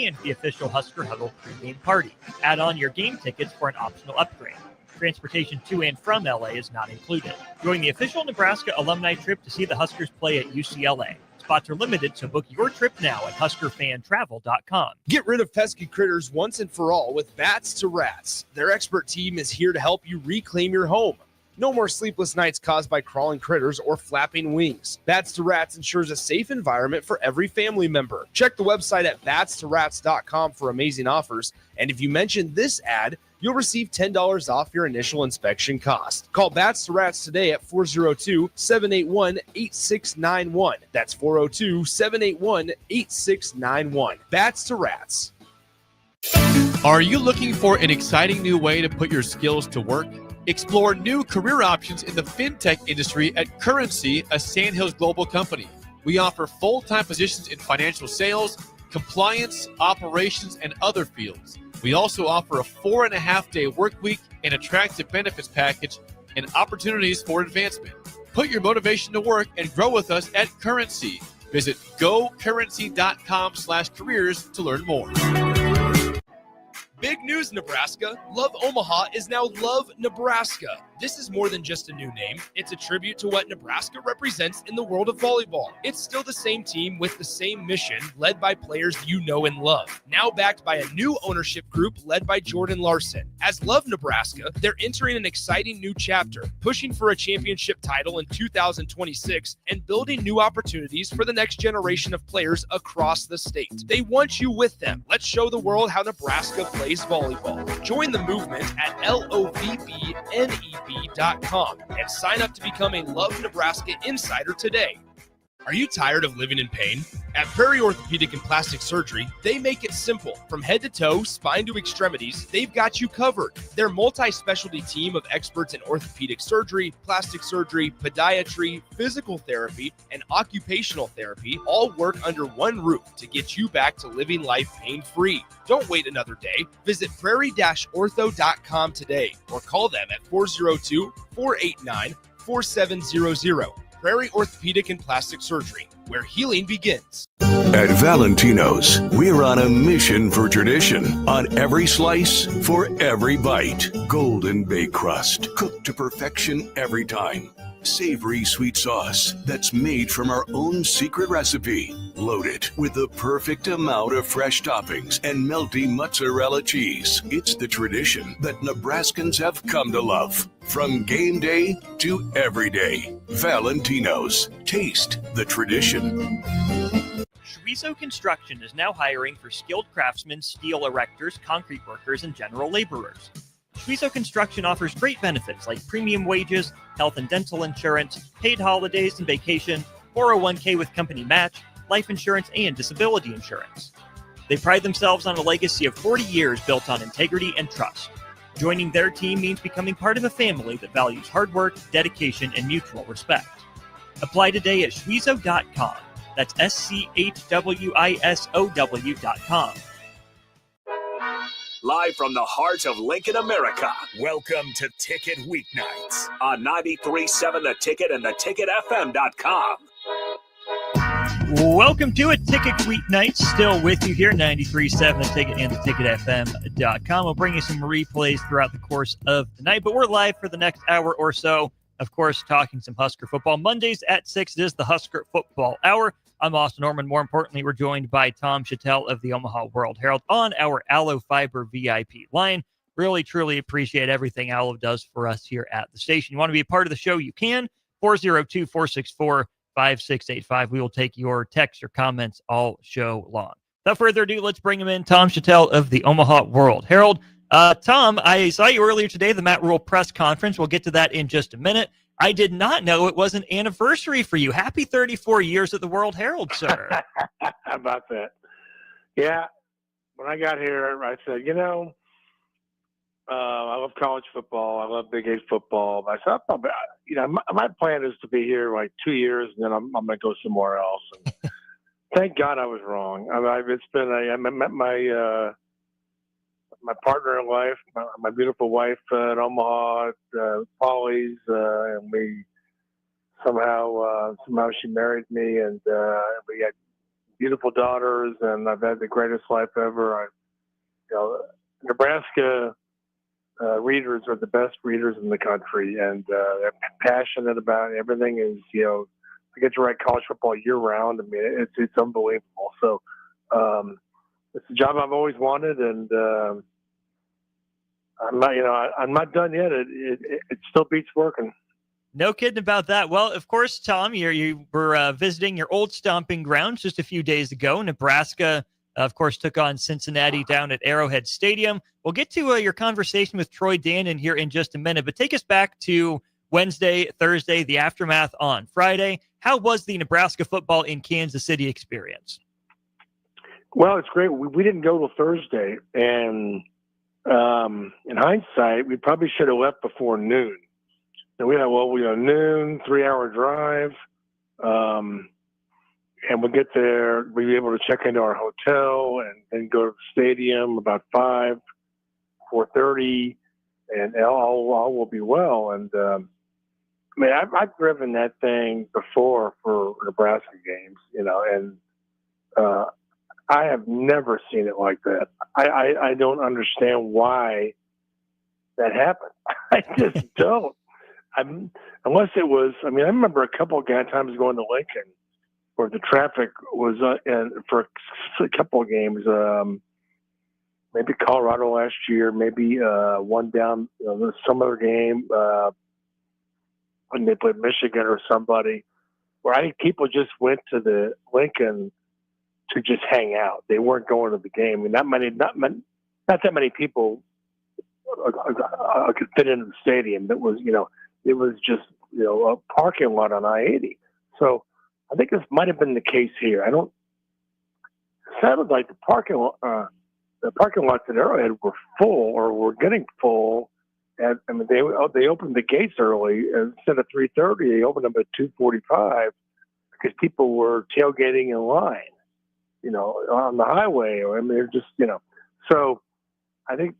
and the official Husker Huddle pregame party. Add on your game tickets for an optional upgrade. Transportation to and from LA is not included. Join the official Nebraska alumni trip to see the Huskers play at UCLA. Spots are limited, so book your trip now at HuskerFanTravel.com. Get rid of pesky critters once and for all with Bats to Rats. Their expert team is here to help you reclaim your home. No more sleepless nights caused by crawling critters or flapping wings. Bats to Rats ensures a safe environment for every family member. Check the website at batstorats.com for amazing offers. And if you mention this ad, you'll receive $10 off your initial inspection cost. Call Bats to Rats today at 402-781-8691. That's 402-781-8691. Bats to Rats. Are you looking for an exciting new way to put your skills to work? Explore new career options in the fintech industry at Currency, a Sandhills global company. We offer full-time positions in financial sales, compliance, operations, and other fields. We also offer a 4.5-day work week, an attractive benefits package, and opportunities for advancement. Put your motivation to work and grow with us at Currency. Visit gocurrency.com/careers to learn more. Big news, Nebraska. Love Omaha is now Love Nebraska. This is more than just a new name. It's a tribute to what Nebraska represents in the world of volleyball. It's still the same team with the same mission, led by players you know and love. Now backed by a new ownership group led by Jordan Larson. As Love Nebraska, they're entering an exciting new chapter, pushing for a championship title in 2026 and building new opportunities for the next generation of players across the state. They want you with them. Let's show the world how Nebraska plays volleyball. Join the movement at lovneb.com and sign up to become a Love Nebraska Insider today. Are you tired of living in pain? At Prairie Orthopedic and Plastic Surgery, they make it simple. From head to toe, spine to extremities, they've got you covered. Their multi-specialty team of experts in orthopedic surgery, plastic surgery, podiatry, physical therapy, and occupational therapy all work under one roof to get you back to living life pain-free. Don't wait another day. Visit prairie-ortho.com today or call them at 402-489-4700. Prairie Orthopedic and Plastic Surgery, where healing begins. At Valentino's, we're on a mission for tradition. On every slice, for every bite. Golden baked crust, cooked to perfection every time. Savory sweet sauce that's made from our own secret recipe. Loaded with the perfect amount of fresh toppings and melty mozzarella cheese. It's the tradition that Nebraskans have come to love. From game day to every day. Valentino's. Taste the tradition. Schweizo Construction is now hiring for skilled craftsmen, steel erectors, concrete workers, and general laborers. Schweizo Construction offers great benefits like premium wages, health and dental insurance, paid holidays and vacation, 401k with company match, life insurance, and disability insurance. They pride themselves on a legacy of 40 years built on integrity and trust. Joining their team means becoming part of a family that values hard work, dedication, and mutual respect. Apply today at schweizo.com. That's SCHWISOW.com. Live from the heart of Lincoln, America, welcome to Ticket Weeknights on 93.7 The Ticket and theticketfm.com. Welcome to it, Ticket Weeknights. Still with you here, 93.7 The Ticket and theticketfm.com. We'll bring you some replays throughout the course of the night, but we're live for the next hour or so. Of course, talking some Husker football. Mondays at 6 is the Husker Football Hour. I'm Austin Norman. More importantly, we're joined by Tom Shatel of the Omaha World Herald on our Allo Fiber VIP line. Really, truly appreciate everything Allo does for us here at the station. You want to be a part of the show, you can. 402-464-5685. We will take your texts or comments all show long. Without further ado, let's bring him in. Tom Shatel of the Omaha World Herald. Tom, I saw you earlier today, the Matt Rule press conference. We'll get to that in just a minute. I did not know it was an anniversary for you. Happy 34 years at the World Herald, sir. How about that? Yeah, when I got here, I said, I love college football. I love Big 8 football. I said, my plan is to be here like 2 years, and then I'm going to go somewhere else. And thank God I was wrong. I met my partner in life, my beautiful wife at Omaha at Polly's, and we somehow she married me, and we had beautiful daughters, and I've had the greatest life ever. Nebraska readers are the best readers in the country, and they're passionate about it. Everything. Is I get to write college football year round. I mean, it's unbelievable. So it's a job I've always wanted, and I'm not done yet. It still beats working. No kidding about that. Well, of course, Tom, you were visiting your old stomping grounds just a few days ago. Nebraska, of course, took on Cincinnati down at Arrowhead Stadium. We'll get to your conversation with Troy Dannon here in just a minute, but take us back to Wednesday, Thursday, the aftermath on Friday. How was the Nebraska football in Kansas City experience? Well, it's great. We didn't go till Thursday, and in hindsight, we probably should have left before noon. And we had noon, 3-hour drive, and we'll get there. We'll be able to check into our hotel and then go to the stadium about 4:30, and all will be well. And I've driven that thing before for Nebraska games, and I have never seen it like that. I don't understand why that happened. I just don't. Unless it was, I remember a couple of times going to Lincoln where the traffic was for a couple of games, maybe Colorado last year, maybe one down some other game when they played Michigan or somebody, where I think people just went to the Lincoln to just hang out. They weren't going to the game. Not that many people could fit into the stadium. It was just a parking lot on I-80. So I think this might have been the case here. It sounded like the parking lots at Arrowhead were full or were getting full. And they opened the gates early. Instead of 3:30, they opened them at 2:45 because people were tailgating in line, on the highway. They're just, So I think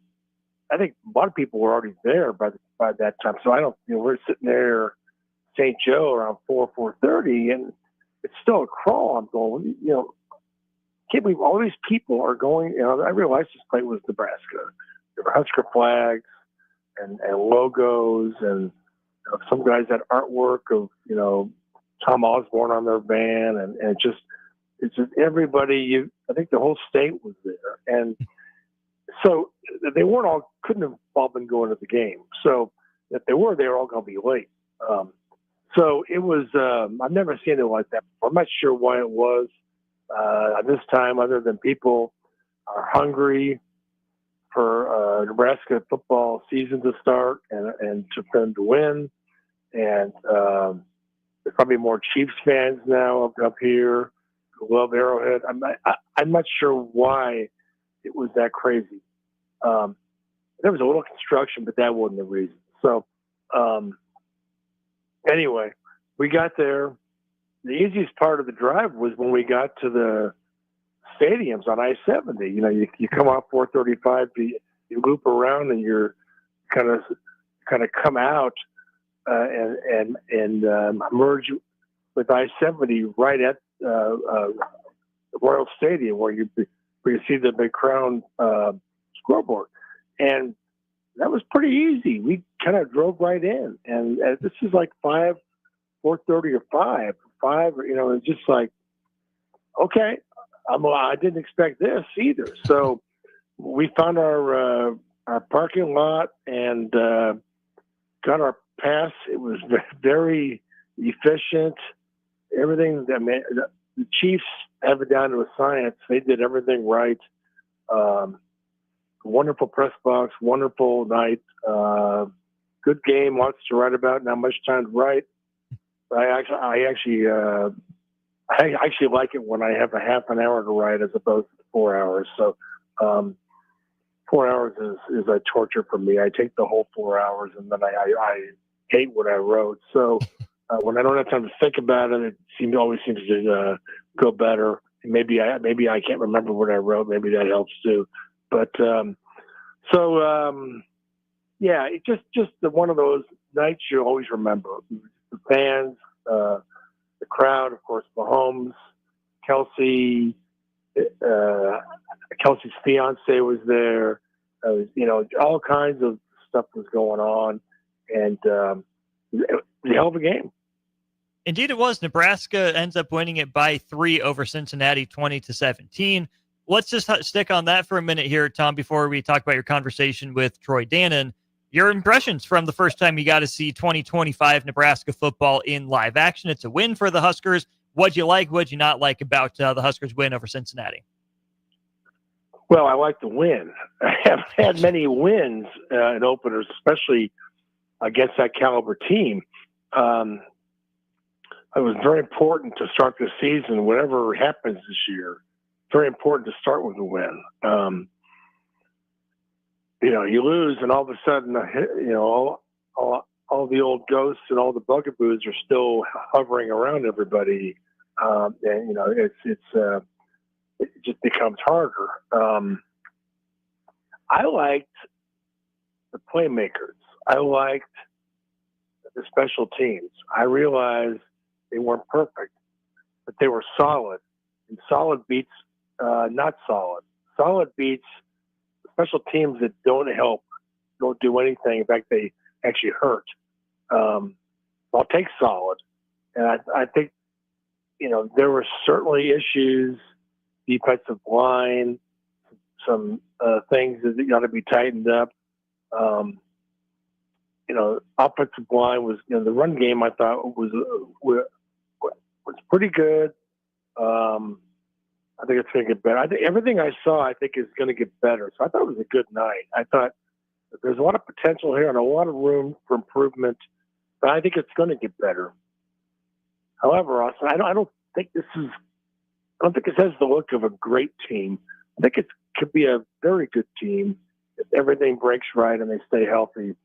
a lot of people were already there by that time. So we're sitting there, St. Joe, around 4:30, and it's still a crawl. I'm going, can't believe all these people are going. Every license plate was Nebraska. There were Husker flags and logos, and some guys had artwork of Tom Osborne on their van, and it's just everybody. I think the whole state was there, and so they couldn't have all been going to the game. So if they were all going to be late. So it was, I've never seen it like that before. I'm not sure why it was at this time, other than people are hungry for Nebraska football season to start and for them to win. And there's probably more Chiefs fans now up here who love Arrowhead. I'm not sure why it was that crazy. There was a little construction, but that wasn't the reason. So anyway, we got there. The easiest part of the drive was when we got to the stadiums on I-70. You come off 435, you loop around, and you're kind of come out and merge with I-70 right at Royal Stadium, where you see the big crown scoreboard, and that was pretty easy. We kind of drove right in, and this is like 4:30 or 5. It's just like, okay, I didn't expect this either. So we found our parking lot and got our pass. It was very efficient. Everything. The Chiefs have it down to a science. They did everything right. Wonderful press box, wonderful night, good game, lots to write about, not much time to write. I actually like it when I have a half an hour to write as opposed to 4 hours. So 4 hours is a torture for me. I take the whole 4 hours and then I hate what I wrote. So when I don't have time to think about it, it always seems to go better. Maybe I can't remember what I wrote. Maybe that helps too. But yeah, it's just one of those nights you always remember. The fans, the crowd, of course, Mahomes, Kelsey's fiance was there. All kinds of stuff was going on, and it was a hell of a game. Indeed, it was. Nebraska ends up winning it by 3 over Cincinnati, 20-17. Let's just stick on that for a minute here, Tom, before we talk about your conversation with Troy Dannon. Your impressions from the first time you got to see 2025 Nebraska football in live action. It's a win for the Huskers. What'd you like? What'd you not like about the Huskers' win over Cincinnati? Well, I like the win. I haven't had many wins in openers, especially against that caliber team. It was very important to start the season, whatever happens this year. Very important to start with a win. You lose, and all of a sudden, all the old ghosts and all the bugaboos are still hovering around everybody, and it just becomes harder. I liked the playmakers. I liked the special teams. I realized they weren't perfect, but they were solid. And solid beats not solid. Solid beats special teams that don't help, don't do anything. In fact, they actually hurt. I'll take solid. And I think, there were certainly issues, defensive line, some things that got to be tightened up. Offensive line was, the run game I thought was pretty good. I think it's going to get better. I think everything I saw, I think, is going to get better. So I thought it was a good night. I thought there's a lot of potential here and a lot of room for improvement, but I think it's going to get better. However, Austin, I don't think this has the look of a great team. I think it could be a very good team if everything breaks right and they stay healthy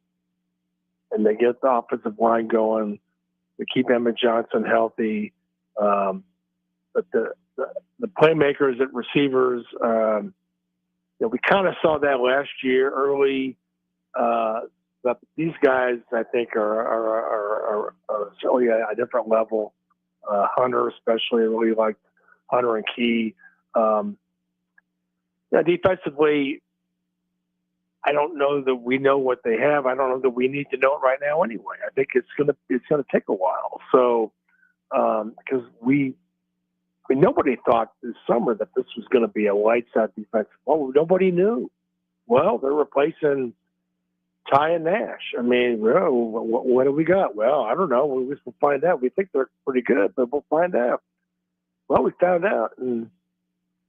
and they get the offensive line going. They keep Emmett Johnson healthy. But the playmakers at receivers, we kind of saw that last year early. But these guys, I think, are certainly a different level. Hunter, especially, I really liked Hunter and Key. Defensively, I don't know that we know what they have. I don't know that we need to know it right now anyway. I think it's gonna take a while. So because nobody thought this summer that this was going to be a lights out defense. Well, nobody knew. Well, they're replacing Ty and Nash. I mean, what do we got? Well, I don't know. We'll find out. We think they're pretty good, but we'll find out. Well, we found out, and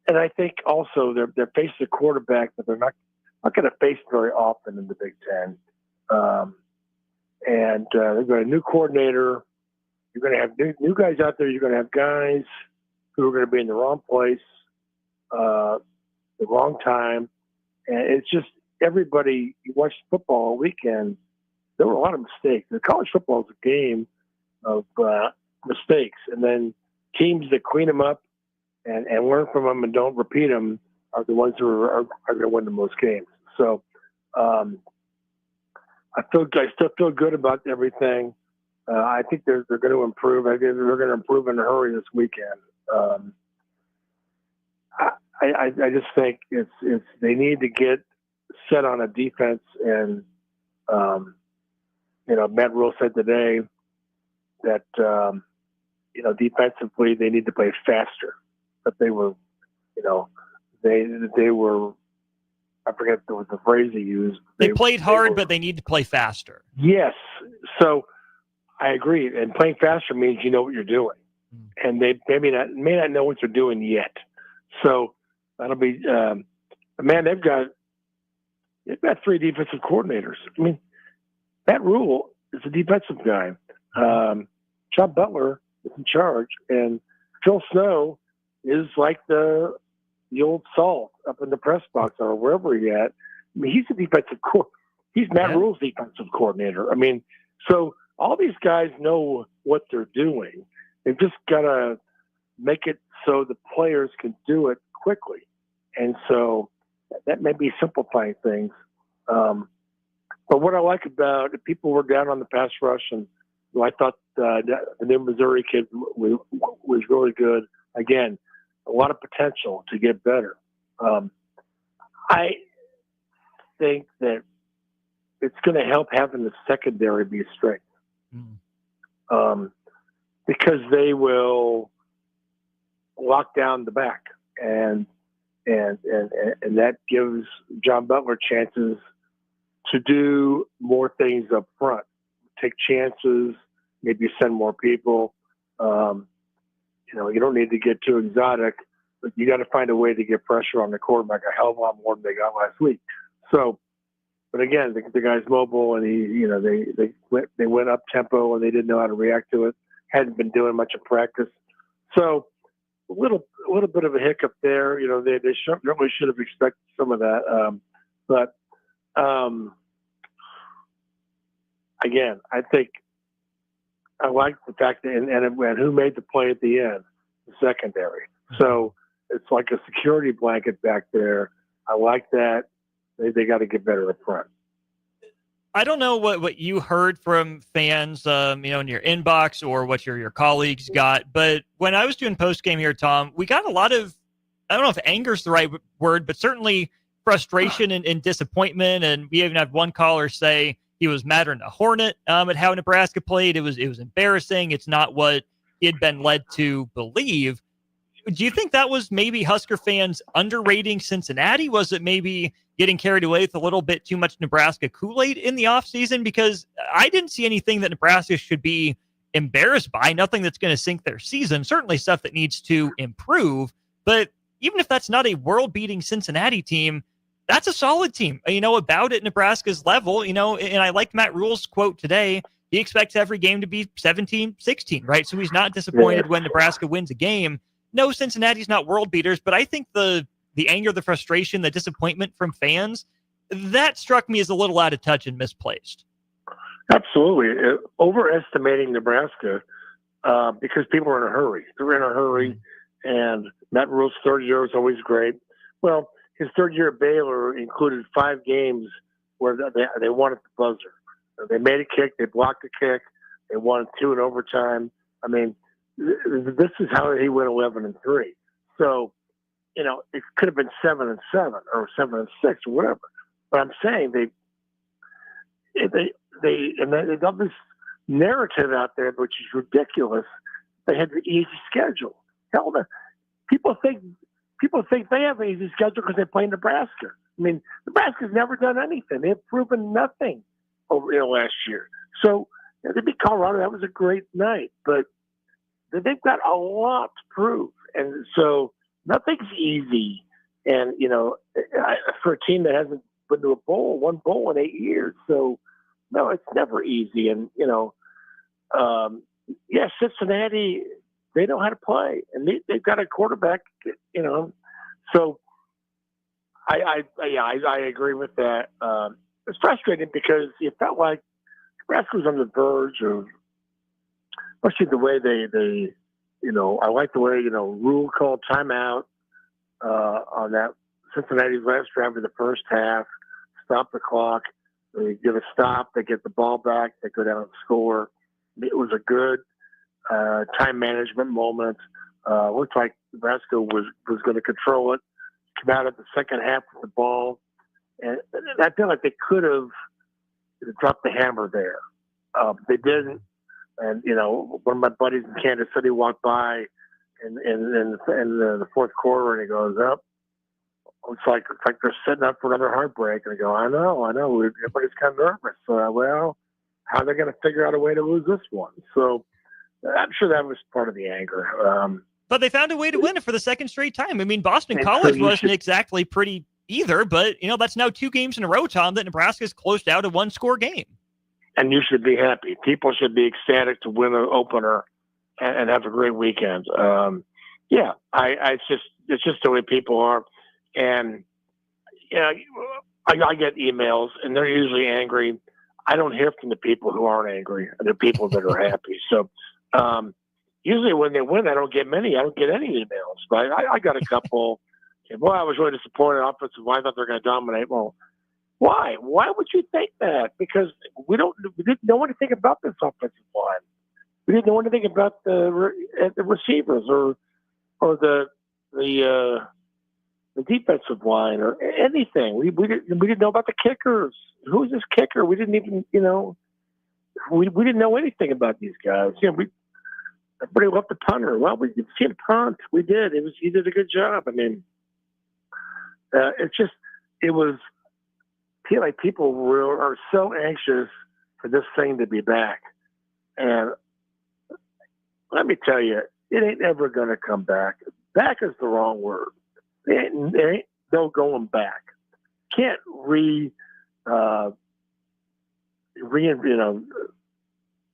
I think also they're facing a quarterback that they're not going to face very often in the Big Ten, and they've got a new coordinator. You're going to have new guys out there. You're going to have guys who are going to be in the wrong place, the wrong time. And it's just everybody, you watch football all weekend, there were a lot of mistakes. The college football is a game of mistakes. And then teams that clean them up and learn from them and don't repeat them are the ones who are going to win the most games. So I still feel good about everything. I think they're going to improve. I think they're going to improve in a hurry this weekend. I just think it's they need to get set on a defense, and Matt Rule said today that defensively they need to play faster. But they were, they were. I forget the phrase he used. They played hard, but they need to play faster. Yes, so I agree. And playing faster means you know what you're doing. And they may not know what they're doing yet. So that'll be man, they've got 3 defensive coordinators. I mean, Matt Rule is a defensive guy. John Butler is in charge, and Phil Snow is like the old Salt up in the press box or wherever he at. I mean, he's a defensive he's Matt Rule's defensive coordinator. I mean, so all these guys know what they're doing. They've just got to make it so the players can do it quickly. And so that may be simplifying things. But what I like about it, people were down on the pass rush, and I thought the new Missouri kid was really good. Again, a lot of potential to get better. I think that it's going to help having the secondary be a strength. Because they will lock down the back, and that gives John Butler chances to do more things up front, take chances, maybe send more people. You don't need to get too exotic, but you got to find a way to get pressure on the quarterback a hell of a lot more than they got last week. So, but again, the guy's mobile, and they went up tempo, and they didn't know how to react to it. Hadn't been doing much in practice, so a little bit of a hiccup there. They certainly should have expected some of that. But again, I think I like the fact that and who made the play at the end, the secondary. So it's like a security blanket back there. I like that. They got to get better up front. I don't know what you heard from fans, in your inbox or what your colleagues got, but when I was doing post game here, Tom, we got a lot of, I don't know if anger is the right word, but certainly frustration and disappointment. And we even had one caller say he was madder than a hornet at how Nebraska played. It was embarrassing. It's not what he had been led to believe. Do you think that was maybe Husker fans underrating Cincinnati? Was it maybe getting carried away with a little bit too much Nebraska Kool-Aid in the offseason? Because I didn't see anything that Nebraska should be embarrassed by, nothing that's going to sink their season, certainly stuff that needs to improve. But even if that's not a world-beating Cincinnati team, that's a solid team, about at Nebraska's level, and I liked Matt Rule's quote today. He expects every game to be 17-16, right? So he's not disappointed when Nebraska wins a game. No, Cincinnati's not world beaters, but I think the anger, the frustration, the disappointment from fans, that struck me as a little out of touch and misplaced. Absolutely. Overestimating Nebraska because people are in a hurry. They're in a hurry, and Matt Rule's third year was always great. Well, his third year at Baylor included 5 games where they won at the buzzer. They made a kick, they blocked a kick, they won 2 in overtime. I mean, this is how he went 11-3. So, it could have been 7-7 or 7-6 or whatever. But I'm saying they got this narrative out there, which is ridiculous. They had the easy schedule. Hell, people think they have an easy schedule because they play Nebraska. I mean, Nebraska's never done anything. They've proven nothing over last year. So they beat Colorado. That was a great night, but they've got a lot to prove, and so nothing's easy. And for a team that hasn't been to one bowl in 8 years, so no, it's never easy. And Cincinnati, they know how to play, and they've got a quarterback. So I agree with that. It's frustrating because it felt like Nebraska was on the verge of. Especially the way they I like the way, Rule called timeout on that Cincinnati's last drive of the first half, stop the clock, they give a stop, they get the ball back, they go down and score. It was a good time management moment. Looked like Nebraska was going to control it, come out of the second half with the ball. And I feel like they could have dropped the hammer there. They didn't. And, one of my buddies in Kansas City walked by in the fourth quarter, and he goes, up. It's like they're setting up for another heartbreak. And I go, I know. Everybody's kind of nervous. Well, how are they going to figure out a way to lose this one? So I'm sure that was part of the anger. But they found a way to win it for the second straight time. I mean, Boston College wasn't exactly pretty either, but, that's now 2 games in a row, Tom, that Nebraska's closed out a 1-score game. And you should be happy. People should be ecstatic to win an opener and have a great weekend. It's just the way people are. And I get emails, and they're usually angry. I don't hear from the people who aren't angry. The people that are happy. So usually when they win, I don't get many. I don't get any emails. But I got a couple. Well, I was really disappointed. Offensive line, I thought they were going to dominate. Well, why? Why would you think that? Because we didn't know anything about this offensive line. We didn't know anything about the receivers or the the defensive line or anything. We didn't know about the kickers. Who's this kicker? We didn't even, we didn't know anything about these guys. Everybody loved the punter. Well, we did see him punt. We did. He did a good job. I mean, it was feel like people are so anxious for this thing to be back. And let me tell you, it ain't ever going to come back. Back is the wrong word. There ain't no going back. Can't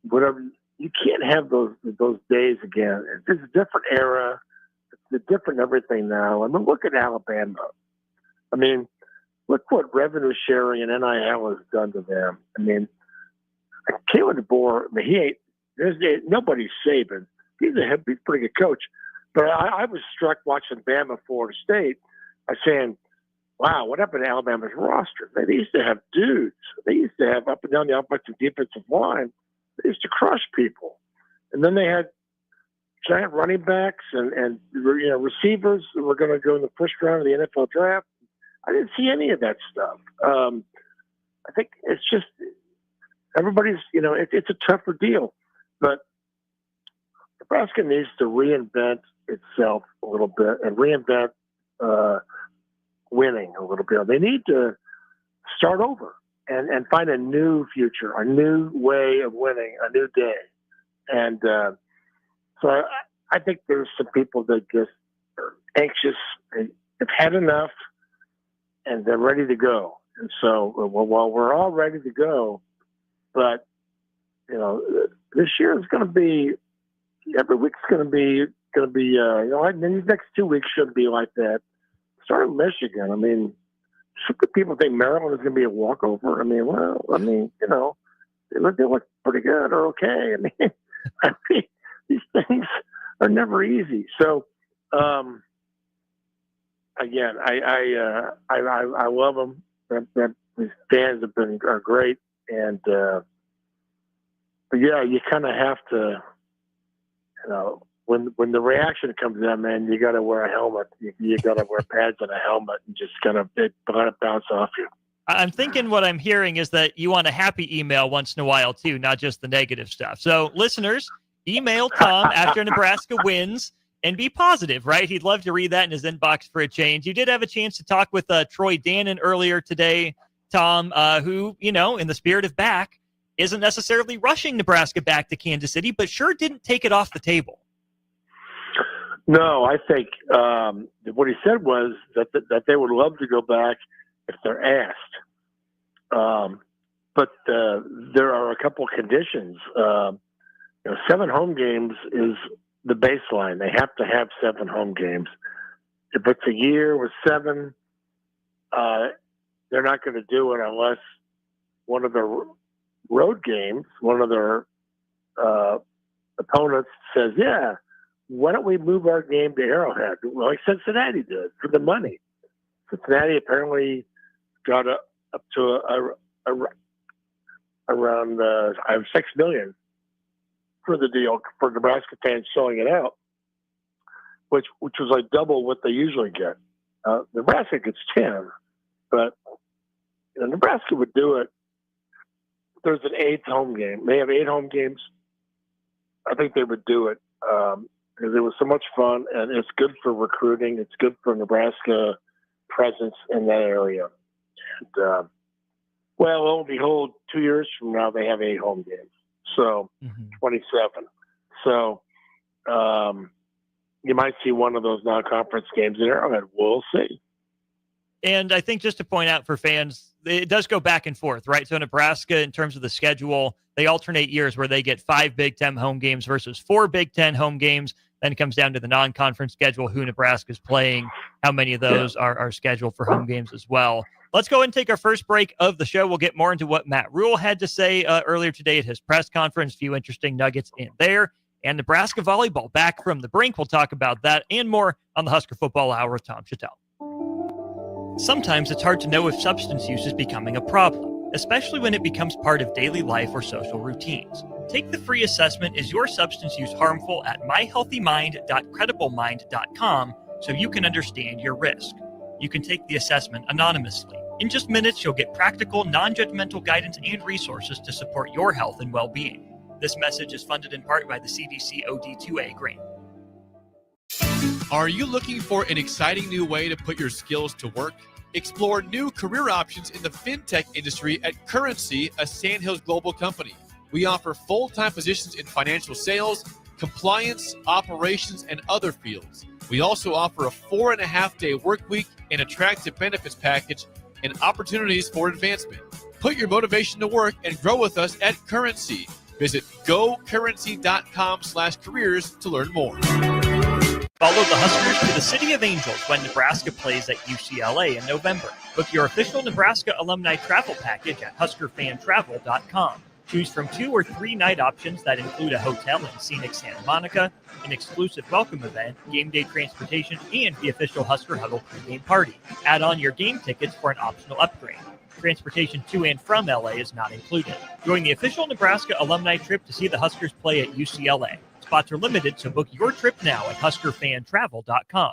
whatever. You can't have those days again. It's a different era. It's a different everything now. I mean, look at Alabama. I mean, look what revenue sharing and NIL has done to them. I mean, Kalen DeBoer, I mean, nobody's saving. He's a pretty good coach. But I was struck watching Bama Florida State by saying, wow, what happened to Alabama's roster? They used to have dudes. They used to have up and down the offensive defensive line. They used to crush people. And then they had giant running backs and receivers who were going to go in the first round of the NFL draft. I didn't see any of that stuff. I think it's just everybody's, it's a tougher deal. But Nebraska needs to reinvent itself a little bit and reinvent winning a little bit. They need to start over and find a new future, a new way of winning, a new day. And so I think there's some people that just are anxious. They've had enough, and they're ready to go. And so, well, we're all ready to go, but this year is going to be every week's going to be these next 2 weeks shouldn't be like that. Start in Michigan. I mean, some people think Maryland is going to be a walkover. I mean, they look pretty good or okay. I mean, these things are never easy. So, again, I love them. These fans are great, and but yeah, you kind of have to, when the reaction comes in, man, you got to wear a helmet. You got to wear pads and a helmet, and just kind of let it bounce off you. I'm thinking what I'm hearing is that you want a happy email once in a while too, not just the negative stuff. So, listeners, email Tom after Nebraska wins. And be positive, right? He'd love to read that in his inbox for a change. You did have a chance to talk with Troy Dannon earlier today, Tom, who, in the spirit of back, isn't necessarily rushing Nebraska back to Kansas City, but sure didn't take it off the table. No, I think what he said was that they would love to go back if they're asked. But there are a couple conditions. 7 home games is the baseline. They have to have 7 home games. If it's a year with 7, they're not going to do it unless one of their road games, one of their opponents says, yeah, why don't we move our game to Arrowhead? Well, like Cincinnati did for the money. Cincinnati apparently got up to around $6 million for the deal for Nebraska fans selling it out, which was like double what they usually get. Nebraska gets 10, but Nebraska would do it. There's an 8th home game. They have 8 home games. I think they would do it because it was so much fun, and it's good for recruiting. It's good for Nebraska presence in that area. And, well, lo and behold, 2 years from now, they have 8 home games. So 27. So you might see one of those non-conference games in Arrowhead. We'll see. And I think just to point out for fans, it does go back and forth, right? So Nebraska, in terms of the schedule, they alternate years where they get 5 Big Ten home games versus 4 Big Ten home games. Then it comes down to the non-conference schedule, who Nebraska's playing, how many of those are scheduled for home games as well. Let's go and take our first break of the show. We'll get more into what Matt Rule had to say earlier today at his press conference. A few interesting nuggets in there. And Nebraska volleyball back from the brink. We'll talk about that and more on the Husker Football Hour with Tom Shatel. Sometimes it's hard to know if substance use is becoming a problem, especially when it becomes part of daily life or social routines. Take the free assessment, Is Your Substance Use Harmful, at myhealthymind.crediblemmind.com, so you can understand your risk. You can take the assessment anonymously. In just minutes, you'll get practical, non-judgmental guidance and resources to support your health and well-being. This message is funded in part by the CDC OD2A grant. Are you looking for an exciting new way to put your skills to work? Explore new career options in the fintech industry at Currency, a Sandhills global company. We offer full-time positions in financial sales, compliance, operations, and other fields. We also offer a 4.5-day work week, an attractive benefits package, and opportunities for advancement. Put your motivation to work and grow with us at Currency. Visit gocurrency.com/careers to learn more. Follow the Huskers to the City of Angels when Nebraska plays at UCLA in November. Book your official Nebraska alumni travel package at huskerfantravel.com. Choose from 2 or 3 night options that include a hotel in scenic Santa Monica, an exclusive welcome event, game day transportation, and the official Husker Huddle pregame party. Add on your game tickets for an optional upgrade. Transportation to and from LA is not included. Join the official Nebraska alumni trip to see the Huskers play at UCLA. Spots are limited, so book your trip now at huskerfantravel.com.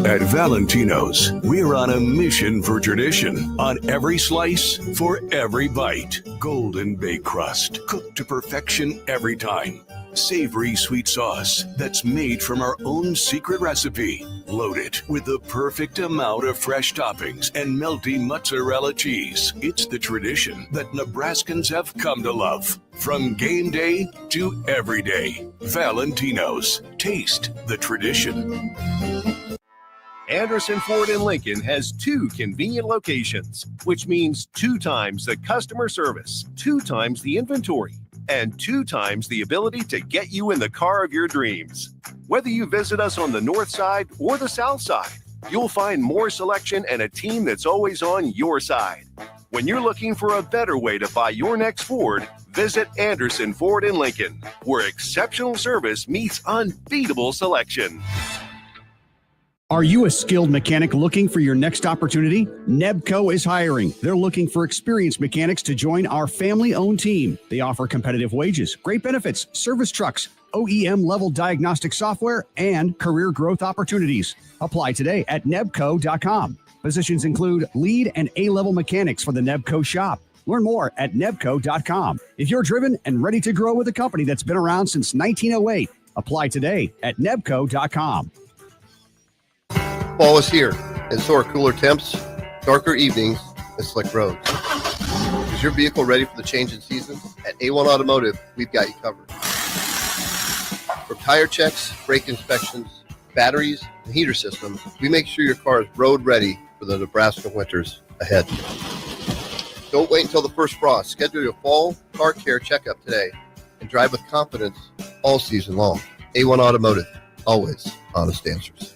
At Valentino's, we're on a mission for tradition. On every slice, for every bite. Golden baked crust, cooked to perfection every time. Savory sweet sauce that's made from our own secret recipe. Loaded with the perfect amount of fresh toppings and melty mozzarella cheese. It's the tradition that Nebraskans have come to love. From game day to every day. Valentino's. Taste the tradition. Anderson Ford in Lincoln has 2 convenient locations, which means 2 times the customer service, 2 times the inventory, and 2 times the ability to get you in the car of your dreams. Whether you visit us on the north side or the south side, you'll find more selection and a team that's always on your side. When you're looking for a better way to buy your next Ford, visit Anderson Ford in Lincoln, where exceptional service meets unbeatable selection. Are you a skilled mechanic looking for your next opportunity? Nebco is hiring. They're looking for experienced mechanics to join our family-owned team. They offer competitive wages, great benefits, service trucks, OEM-level diagnostic software, and career growth opportunities. Apply today at nebco.com. Positions include lead and A-level mechanics for the Nebco shop. Learn more at nebco.com. If you're driven and ready to grow with a company that's been around since 1908, apply today at nebco.com. Fall is here, and so are cooler temps, darker evenings, and slick roads. Is your vehicle ready for the change in season? At A1 Automotive, we've got you covered. From tire checks, brake inspections, batteries, and heater systems, we make sure your car is road ready for the Nebraska winters ahead. Don't wait until the first frost. Schedule your fall car care checkup today and drive with confidence all season long. A1 Automotive, always honest answers.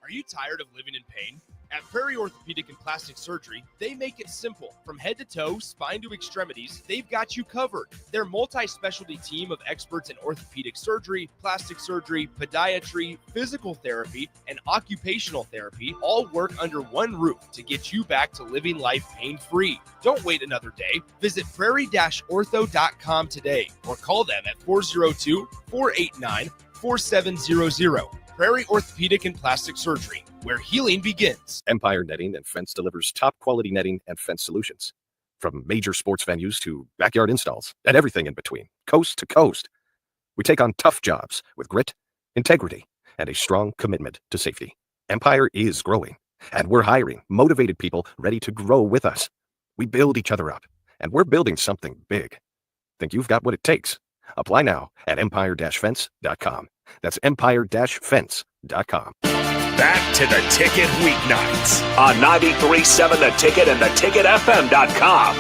Are you tired of living in pain? At Prairie Orthopedic and Plastic Surgery, they make it simple. From head to toe, spine to extremities, they've got you covered. Their multi-specialty team of experts in orthopedic surgery, plastic surgery, podiatry, physical therapy, and occupational therapy all work under one roof to get you back to living life pain-free. Don't wait another day. Visit prairie-ortho.com today or call them at 402-489-4700. Prairie Orthopedic and Plastic Surgery, where healing begins. Empire Netting and Fence delivers top quality netting and fence solutions. From major sports venues to backyard installs and everything in between, coast to coast. We take on tough jobs with grit, integrity, and a strong commitment to safety. Empire is growing, and we're hiring motivated people ready to grow with us. We build each other up, and we're building something big. Think you've got what it takes? Apply now at empire-fence.com. That's empire-fence.com. Back to the Ticket weeknights on 93.7 The Ticket and theticketfm.com.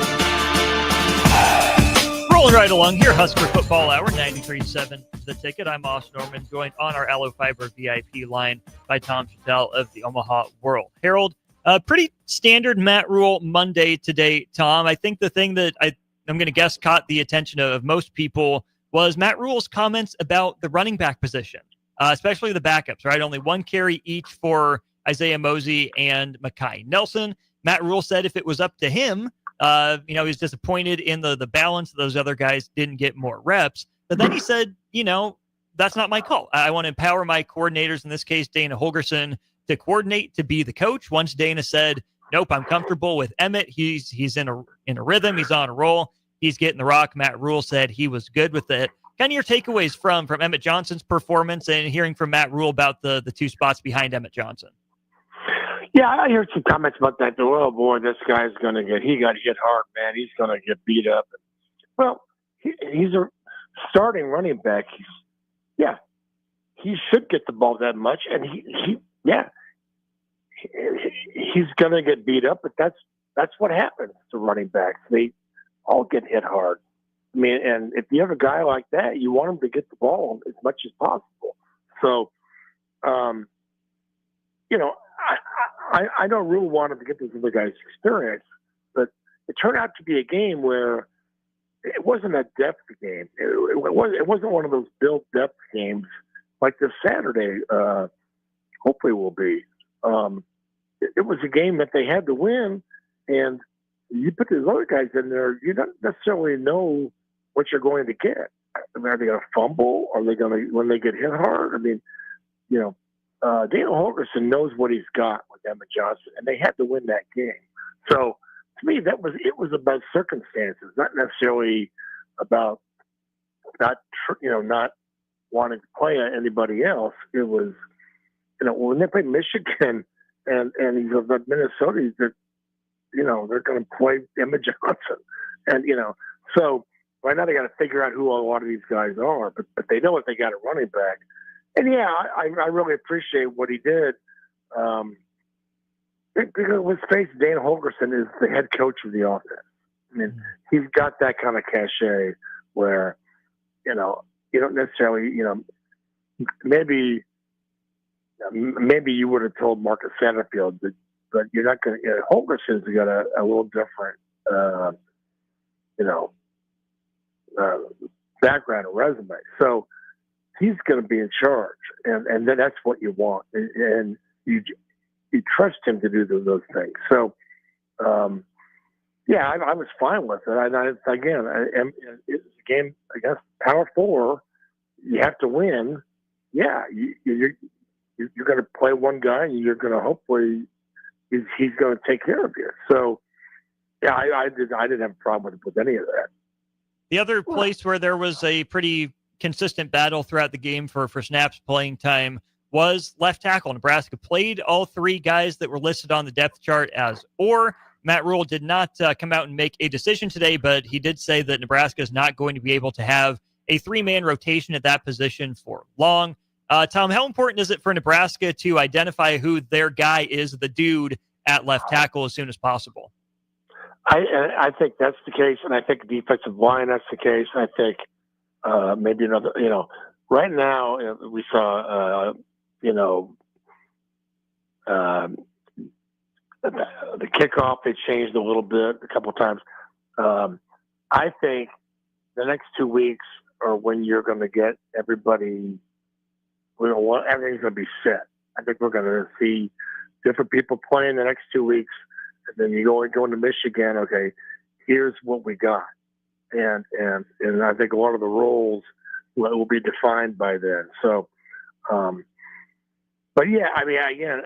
Rolling right along here, Husker Football Hour, 93.7 The Ticket. I'm Moss Norman, joined on our Allo Fiber VIP line by Tom Shatel of the Omaha World Herald. Pretty standard Matt Rule Monday today, Tom. I think the thing that I'm going to guess caught the attention of most people was Matt Rule's comments about the running back position, especially the backups, right? Only 1 carry each for Isaiah Mosey and Mekhi Nelson. Matt Rule said if it was up to him, he's disappointed in the balance. Those other guys didn't get more reps. But then he said, that's not my call. I want to empower my coordinators, in this case, Dana Holgerson, to coordinate to be the coach. Once Dana said, nope, I'm comfortable with Emmett. He's in a rhythm. He's on a roll. He's getting the rock. Matt Rule said he was good with it. Kind of your takeaways from Emmett Johnson's performance and hearing from Matt Rule about the two spots behind Emmett Johnson. Yeah, I heard some comments about that. Oh boy, this guy's he got hit hard, man. He's going to get beat up. Well, he's a starting running back. He should get the ball that much, and he's going to get beat up. But that's what happens to running backs. They all get hit hard. I mean, and if you have a guy like that, you want him to get the ball as much as possible. So, I don't really want him to get this other guy's experience, but it turned out to be a game where it wasn't a depth game. It wasn't one of those built depth games like this Saturday. Hopefully, will be. It was a game that they had to win, and you put these other guys in there, you don't necessarily know what you're going to get. I mean, are they going to fumble? Are they going to, when they get hit hard? I mean, Daniel Holgerson knows what he's got with Emmett Johnson, and they had to win that game. So to me, it was about circumstances, not necessarily about not wanting to play anybody else. It was, when they played Michigan and he's of Minnesota, they're going to play Emmett Johnson, and so right now they got to figure out who a lot of these guys are, but they know what they got at running back. And I really appreciate what he did. Because let's face it, Dana Holgerson is the head coach of the offense. I mean, he's got that kind of cachet where, you don't necessarily, maybe you would have told Marcus Satterfield, but you're not going to. Holgerson's got a little different, background and resume. So he's going to be in charge, and then that's what you want, and you trust him to do those things. So, I was fine with it. It's a game against Power 4. You have to win. Yeah, you're going to play one guy, and you're going to hopefully he's going to take care of you. So, I didn't have a problem with any of that. The other place where there was a pretty consistent battle throughout the game for snaps playing time was left tackle. Nebraska played all three guys that were listed on the depth chart as or. Matt Rule did not come out and make a decision today, but he did say that Nebraska is not going to be able to have a three-man rotation at that position for long. Tom, how important is it for Nebraska to identify who their guy is, the dude at left tackle, as soon as possible? I think that's the case, and I think defensive line, that's the case. I think maybe another, right now we saw, the kickoff, they changed a little bit a couple of times. I think the next 2 weeks are when you're going to get everybody, everything's going to be set. I think we're going to see different people playing the next 2 weeks. And then you go into Michigan. Okay, here's what we got, and I think a lot of the roles will be defined by then. So, but yeah, I mean, again,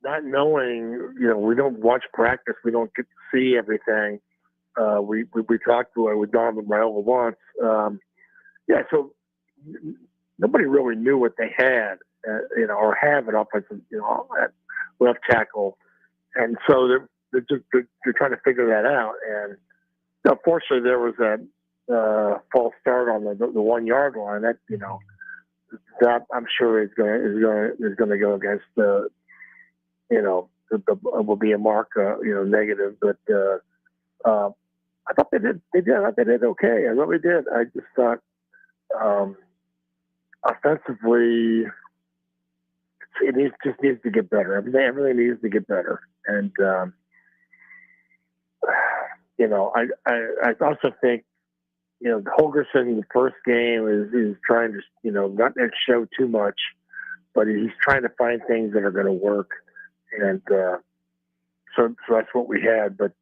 not knowing, we don't watch practice, we don't get to see everything. We talked with Donovan Raiola once. So nobody really knew what they had, or have an offensive, at left tackle. And so they're trying to figure that out. And fortunately, there was a false start on the 1 yard line. That that I'm sure is going to go against the will be a mark negative. But I thought they did. They did okay. I really did. I just thought offensively, it just needs to get better. Everything needs to get better. And, I also think, Holgerson in the first game is trying to, not to show too much, but he's trying to find things that are going to work. And so that's what we had. But,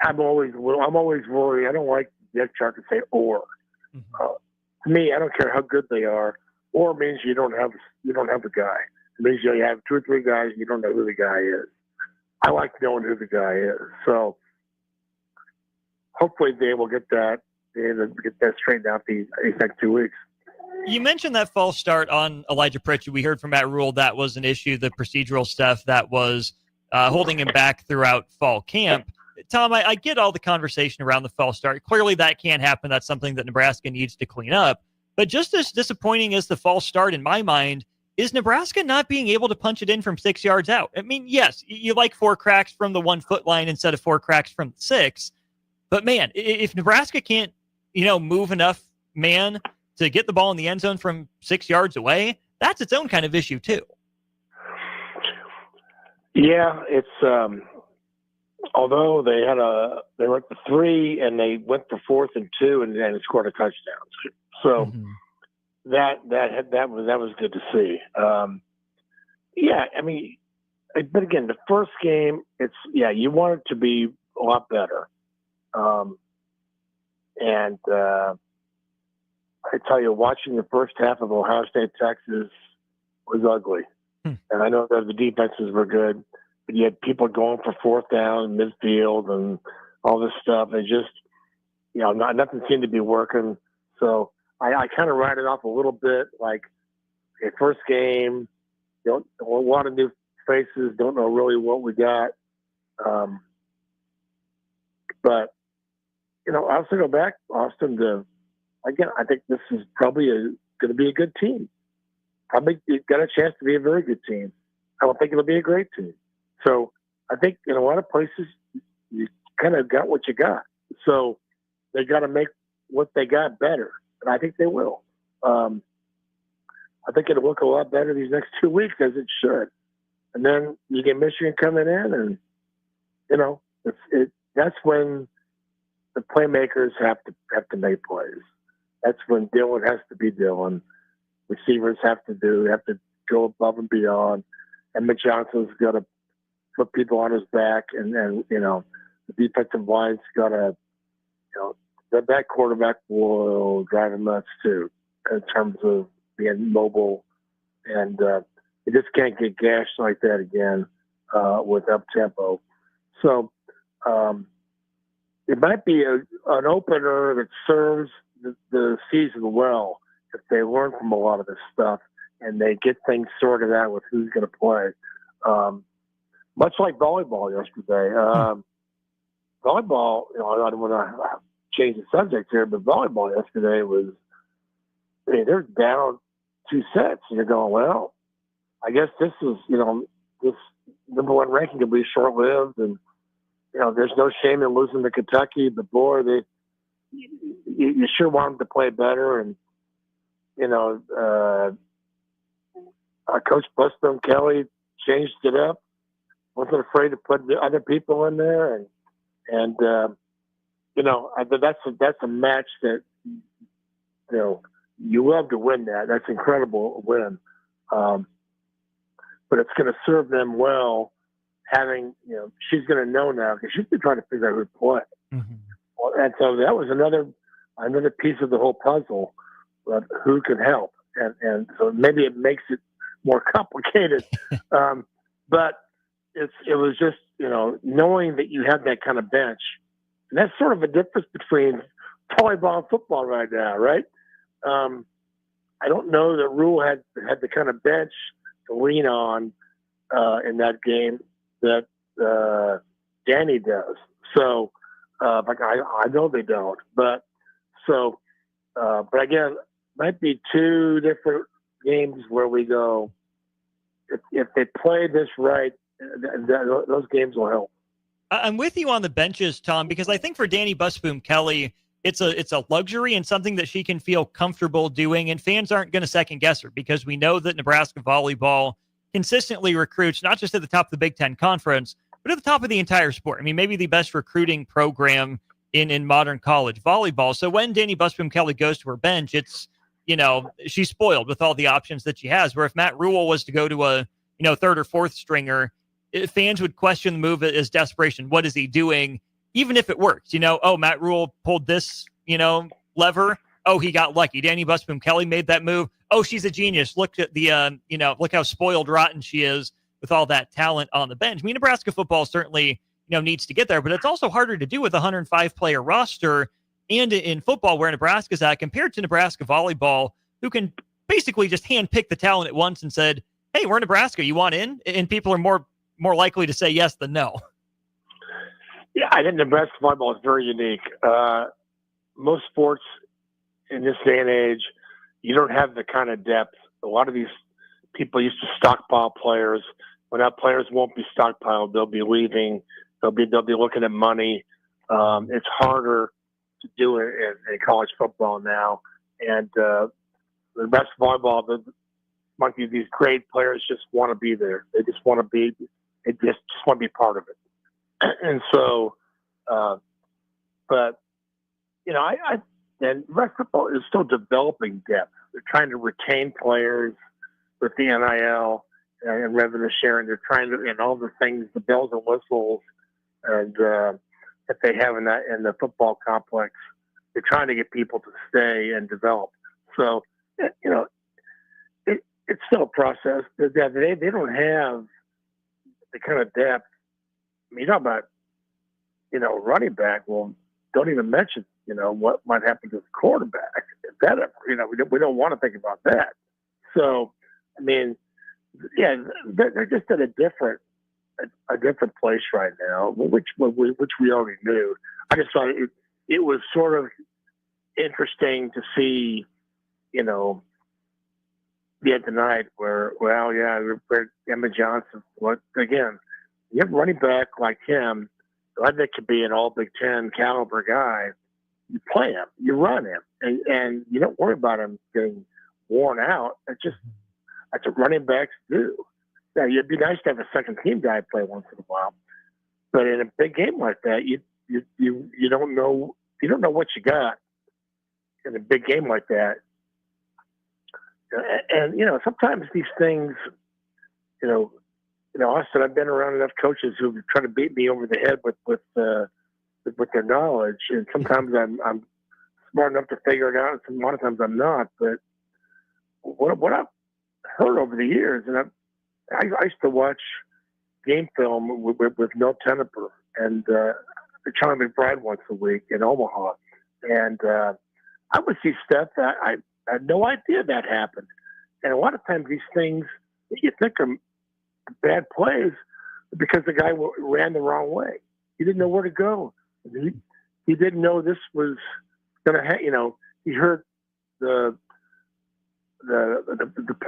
I'm always worried. I don't like the depth chart to say or. To me, I don't care how good they are. or it means you don't have the guy. It means you have 2 or 3 guys, you don't know who the guy is. I like knowing who the guy is. So hopefully they will get that straightened out these next 2 weeks. You mentioned that false start on Elijah Pritchett. We heard from Matt Rule that was an issue, the procedural stuff that was holding him back throughout fall camp. Tom, I get all the conversation around the false start. Clearly that can't happen. That's something that Nebraska needs to clean up. But just as disappointing as the false start in my mind is Nebraska not being able to punch it in from 6 yards out. I mean, yes, you like 4 cracks from the 1 foot line instead of 4 cracks from 6. But man, if Nebraska can't, move enough man to get the ball in the end zone from 6 yards away, that's its own kind of issue too. Yeah, it's although they went for 3 and they went for 4th and 2 and scored a touchdown. So that was good to see. Yeah, I mean, but again, the first game, you want it to be a lot better. And I tell you, watching the first half of Ohio State, Texas was ugly. And I know that the defenses were good, but you had people going for 4th down, midfield, and all this stuff. And just, nothing seemed to be working. So I kind of write it off a little bit, like, okay, first game, a lot of new faces, don't know really what we got. But, I also go back, Austin, again, I think this is probably going to be a good team. Probably got a chance to be a very good team. I don't think it'll be a great team. So I think in a lot of places, you kind of got what you got. So they got to make what they got better. And I think they will. I think it'll look a lot better these next 2 weeks, as it should. And then you get Michigan coming in, and, that's when the playmakers have to make plays. That's when Dylan has to be Dylan. Receivers have to go above and beyond. And Mitch Johnson's got to put people on his back, and the defensive line's got to, that quarterback will drive him nuts too, in terms of being mobile, and you just can't get gashed like that again with up tempo. So it might be an opener that serves the season well if they learn from a lot of this stuff and they get things sorted out with who's going to play. Much like volleyball yesterday. Volleyball, I don't want to change the subject here, but volleyball yesterday was, they're down 2 sets, and you're going, well, I guess this is, this number 1 ranking will be short-lived, and, there's no shame in losing to Kentucky, but boy, you sure want them to play better. And, Coach Buston Kelly changed it up, wasn't afraid to put the other people in there. And that's a match that, you love to win that. That's incredible win. But it's going to serve them well having, she's going to know now because she's been trying to figure out who to play. Well, and so that was another piece of the whole puzzle of who could help. And so maybe it makes it more complicated. But it was just, knowing that you have that kind of bench. And that's sort of a difference between volleyball and football right now, right? I don't know that Rule had the kind of bench to lean on in that game that Danny does. So, I know they don't. But again, might be 2 different games where we go, if they play this right, those games will help. I'm with you on the benches, Tom, because I think for Danny Busboom Kelly, it's a luxury and something that she can feel comfortable doing, and fans aren't going to second guess her because we know that Nebraska volleyball consistently recruits not just at the top of the Big Ten Conference, but at the top of the entire sport. I mean, maybe the best recruiting program in modern college volleyball. So when Danny Busboom Kelly goes to her bench, it's, she's spoiled with all the options that she has. Where if Matt Rule was to go to a, 3rd or 4th stringer, fans would question the move as desperation. What is he doing? Even if it works, Matt Rule pulled this, lever. oh, he got lucky. Danny Busboom Kelly made that move. Oh, she's a genius. Look at the, look how spoiled rotten she is with all that talent on the bench. I mean, Nebraska football certainly, needs to get there, but it's also harder to do with a 105-player roster and in football where Nebraska's at compared to Nebraska volleyball, who can basically just handpick the talent at once and said, hey, we're Nebraska. You want in? And people are more likely to say yes than no. Yeah, I think Nebraska volleyball is very unique. Most sports in this day and age, you don't have the kind of depth. A lot of these people used to stockpile players. Well, now players won't be stockpiled. They'll be leaving. They'll be looking at money. It's harder to do it in college football now. And the Nebraska volleyball, these great players just want to be there. They just want to be. They just want to be part of it. And so, but and Nebraska football is still developing depth. They're trying to retain players with the NIL and revenue sharing. They're trying to, and all the things, the bells and whistles, and that they have in the football complex. They're trying to get people to stay and develop. So, it's still a process. They don't have the kind of depth. I mean, you talk about, running back. Well, don't even mention, what might happen to the quarterback. If that, we don't want to think about that. So, I mean, yeah, they're just at a different place right now, which we already knew. I just thought it was sort of interesting to see, the other night where Emma Johnson. What again? You have a running back like him. I think could be an all Big Ten caliber guy. You play him, you run him, and you don't worry about him getting worn out. That's what running backs do. Now, it'd be nice to have a second team guy play once in a while, but in a big game like that, you don't know what you got in a big game like that. And sometimes these things, Austin, I've been around enough coaches who try to beat me over the head with their knowledge, and sometimes I'm smart enough to figure it out, and a lot of times I'm not. But what I've heard over the years, and I used to watch game film with Mel Tenneper and Charlie McBride once a week in Omaha, and I would see stuff that I had no idea that happened. And a lot of times these things that you think are bad plays because the guy ran the wrong way. He didn't know where to go. He didn't know this was going to he heard the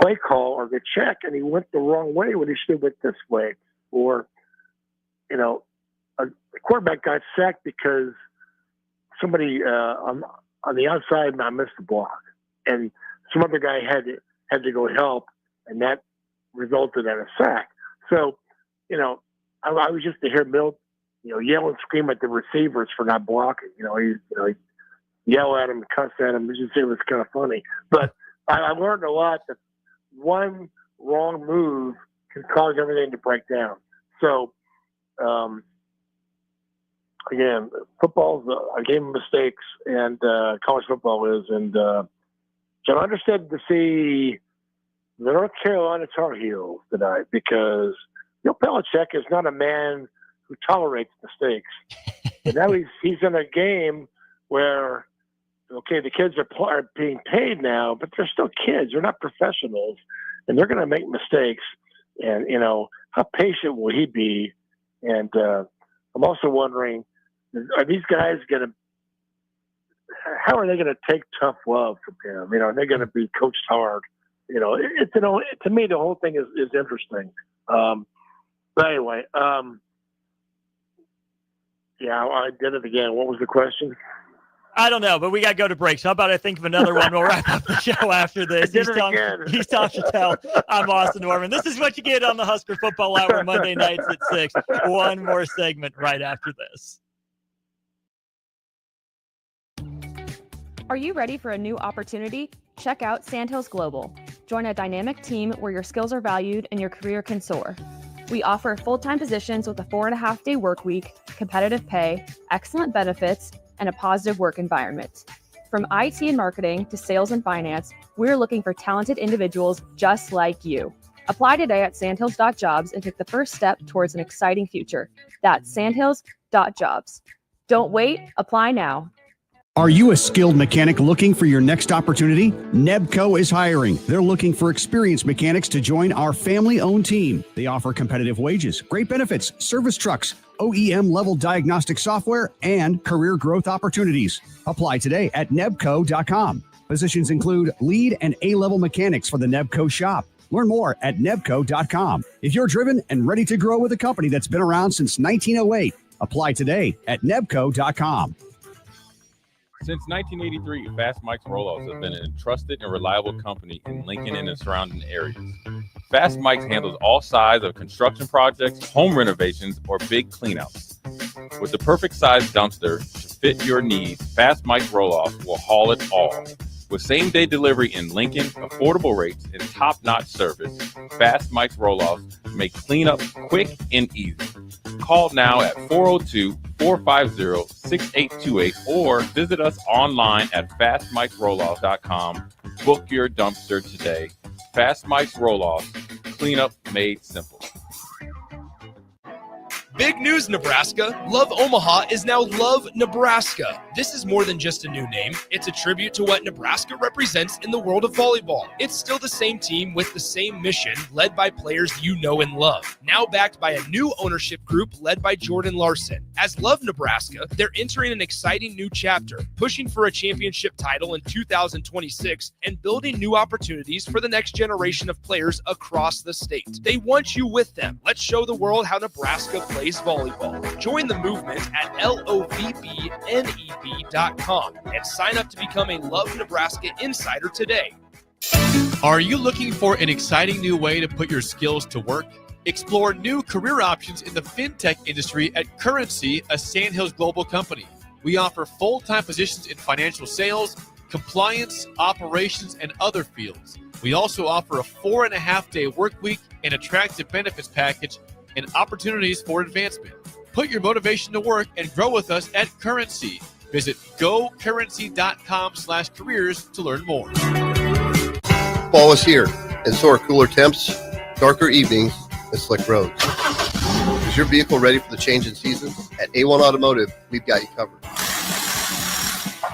play call or the check, and he went the wrong way when he should have went this way. Or, a quarterback got sacked because somebody on the outside missed the block, and some other guy had to go help, and that resulted in a sack. So, I was just to hear Milt, yell and scream at the receivers for not blocking. He yell at him, cuss at him. It was kind of funny. But I learned a lot that one wrong move can cause everything to break down. So, again, football's a game of mistakes, and college football is. And I'm interested to see the North Carolina Tar Heels tonight because Bill Belichick is not a man who tolerates mistakes. And now he's in a game where, okay, the kids are being paid now, but they're still kids. They're not professionals, and they're going to make mistakes. And, how patient will he be? And I'm also wondering, are these guys how are they going to take tough love from him? Are they going to be coached hard? To me, the whole thing is interesting. But anyway, I did it again. What was the question? I don't know, but we got to go to break. So how about I think of another one? We'll wrap up the show after this. He's Tom Shatel. I'm Austin Norman. This is what you get on the Husker Football Hour Monday nights at 6. One more segment right after this. Are you ready for a new opportunity? Check out Sandhills Global. Join a dynamic team where your skills are valued and your career can soar. We offer full-time positions with a 4.5-day work week, competitive pay, excellent benefits, and a positive work environment. From IT and marketing to sales and finance, we're looking for talented individuals just like you. Apply today at sandhills.jobs and take the first step towards an exciting future. That's sandhills.jobs. Don't wait, apply now. Are you a skilled mechanic looking for your next opportunity? Nebco is hiring. They're looking for experienced mechanics to join our family-owned team. They offer competitive wages, great benefits, service trucks, OEM-level diagnostic software, and career growth opportunities. Apply today at nebco.com. Positions include lead and A-level mechanics for the Nebco shop. Learn more at nebco.com. If you're driven and ready to grow with a company that's been around since 1908, apply today at nebco.com. Since 1983, Fast Mike's Roll-Offs has been a trusted and reliable company in Lincoln and the surrounding areas. Fast Mike's handles all sides of construction projects, home renovations, or big cleanouts. With the perfect size dumpster to fit your needs, Fast Mike's Roll-Offs will haul it all. With same-day delivery in Lincoln, affordable rates, and top-notch service, Fast Mike's Roll-Offs make cleanup quick and easy. Call now at 402-450-6828 or visit us online at fastmikesrolloffs.com. Book your dumpster today. Fast Mike's Roll-Offs, cleanup made simple. Big news, Nebraska. Love Omaha is now Love Nebraska. This is more than just a new name. It's a tribute to what Nebraska represents in the world of volleyball. It's still the same team with the same mission, led by players you know and love. Now backed by a new ownership group led by Jordan Larson. As Love Nebraska, they're entering an exciting new chapter, pushing for a championship title in 2026 and building new opportunities for the next generation of players across the state. They want you with them. Let's show the world how Nebraska plays volleyball. Join the movement at lovneb.com and sign up to become a Love Nebraska insider today. Are you looking for an exciting new way to put your skills to work? Explore new career options in the fintech industry at Currency, a Sandhills global company. We offer full-time positions in financial sales, compliance, operations, and other fields. We also offer a 4.5-day work week, an attractive benefits package, and opportunities for advancement. Put your motivation to work and grow with us at Currency. Visit gocurrency.com/careers to learn more. Fall is here, and so are cooler temps, darker evenings, and slick roads. Is your vehicle ready for the change in season? At A1 Automotive, we've got you covered.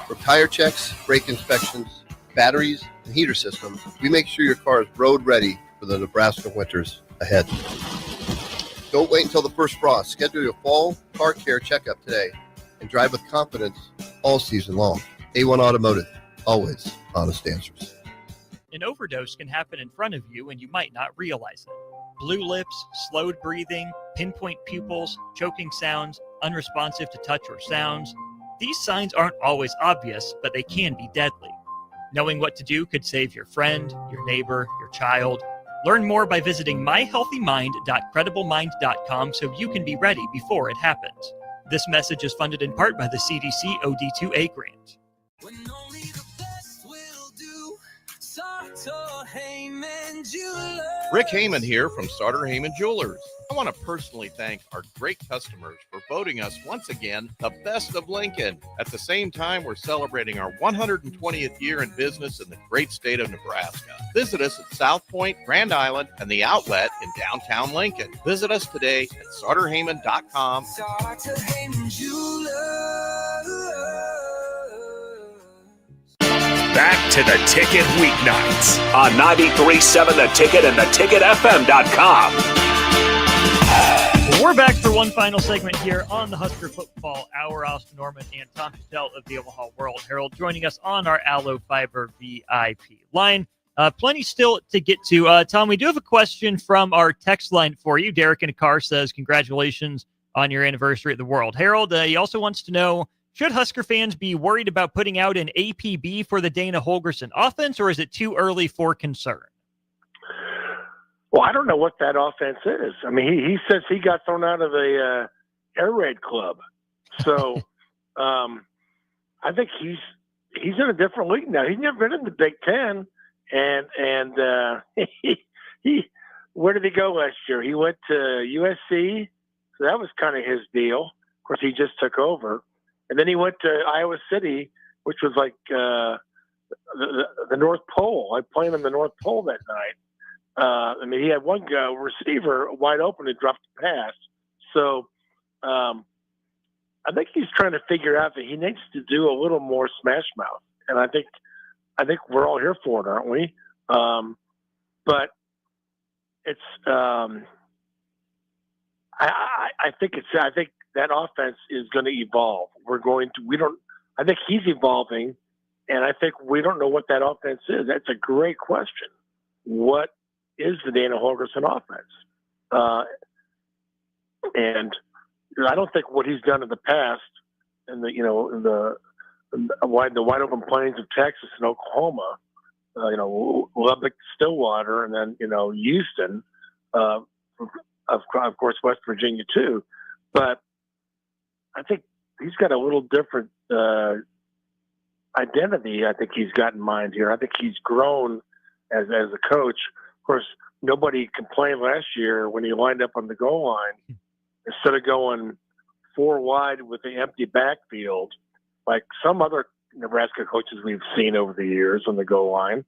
From tire checks, brake inspections, batteries, and heater systems, we make sure your car is road ready for the Nebraska winters ahead. Don't wait until the first frost. Schedule your fall car care checkup today and drive with confidence all season long. A1 Automotive, always honest answers. An overdose can happen in front of you and you might not realize it. Blue lips, slowed breathing, pinpoint pupils, choking sounds, unresponsive to touch or sounds. These signs aren't always obvious, but they can be deadly. Knowing what to do could save your friend, your neighbor, your child. Learn more by visiting myhealthymind.crediblemmind.com so you can be ready before it happens. This message is funded in part by the CDC OD2A grant. Rick Heyman here from Sartor Heyman Jewelers. I want to personally thank our great customers for voting us once again the best of Lincoln. At the same time, we're celebrating our 120th year in business in the great state of Nebraska. Visit us at South Point, Grand Island, and the Outlet in downtown Lincoln. Visit us today at SartorHeyman.com. Sartor Heyman Jewelers. Back to the Ticket weeknights on 93.7 The Ticket and theticketfm.com. We're back for one final segment here on the Husker Football Hour. Austin Norman and Tom Shatel of the Omaha World Herald joining us on our Allo Fiber VIP line. Plenty still to get to. Tom, we do have a question from our text line for you. Derek in a car says, congratulations on your anniversary at the World Herald. He also wants to know, should Husker fans be worried about putting out an APB for the Dana Holgorsen offense, or is it too early for concern? Well, I don't know what that offense is. I mean, he says he got thrown out of the air raid club. So I think he's in a different league now. He's never been in the Big Ten. And he where did he go last year? He went to USC. So that was kind of his deal. Of course, he just took over. And then he went to Iowa City, which was like the North Pole. I played in the North Pole that night. I mean, he had one receiver wide open and dropped the pass. So I think he's trying to figure out that he needs to do a little more smash mouth. And I think we're all here for it, aren't we? But it's I think that offense is going to evolve. I think he's evolving, and I think we don't know what that offense is. That's a great question. What is the Dana Holgorsen offense? And I don't think what he's done in the past, in the wide open plains of Texas and Oklahoma, Lubbock, Stillwater, and then Houston, of course West Virginia too. But I think he's got a little different identity. I think he's got in mind here. I think he's grown as a coach. Of course, nobody complained last year when he lined up on the goal line instead of going 4 wide with the empty backfield, like some other Nebraska coaches we've seen over the years on the goal line.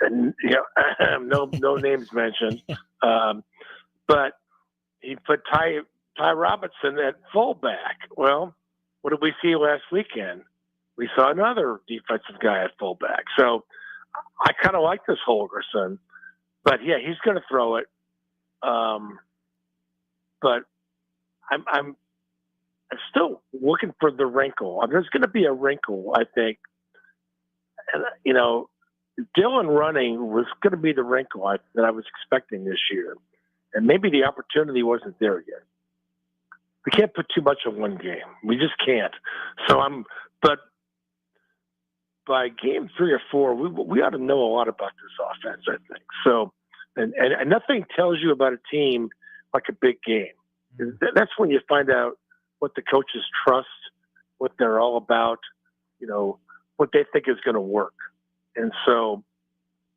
And no names mentioned, but he put Ty Robinson at fullback. Well, what did we see last weekend? We saw another defensive guy at fullback. So I kind of like this Holgorsen, but yeah, he's going to throw it. But I'm still looking for the wrinkle. There's going to be a wrinkle, I think. And Dylan running was going to be the wrinkle that I was expecting this year, and maybe the opportunity wasn't there yet. We can't put too much on one game. We just can't. But by game 3 or 4, we ought to know a lot about this offense, I think. So, and nothing tells you about a team like a big game. That's when you find out what the coaches trust, what they're all about, what they think is going to work. And so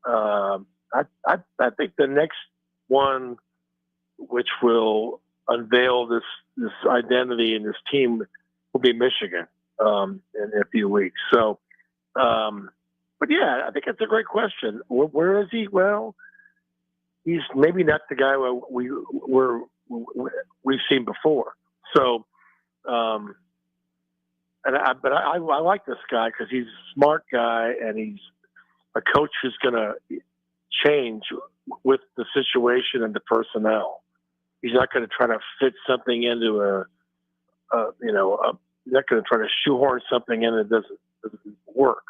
I think the next one, which will unveil this identity and this team, will be Michigan in a few weeks. So, but yeah, I think that's a great question. Where is he? Well, he's maybe not the guy we've seen before. So, but I like this guy because he's a smart guy and he's a coach who's going to change with the situation and the personnel. He's not going to try to fit something into he's not going to try to shoehorn something in that doesn't work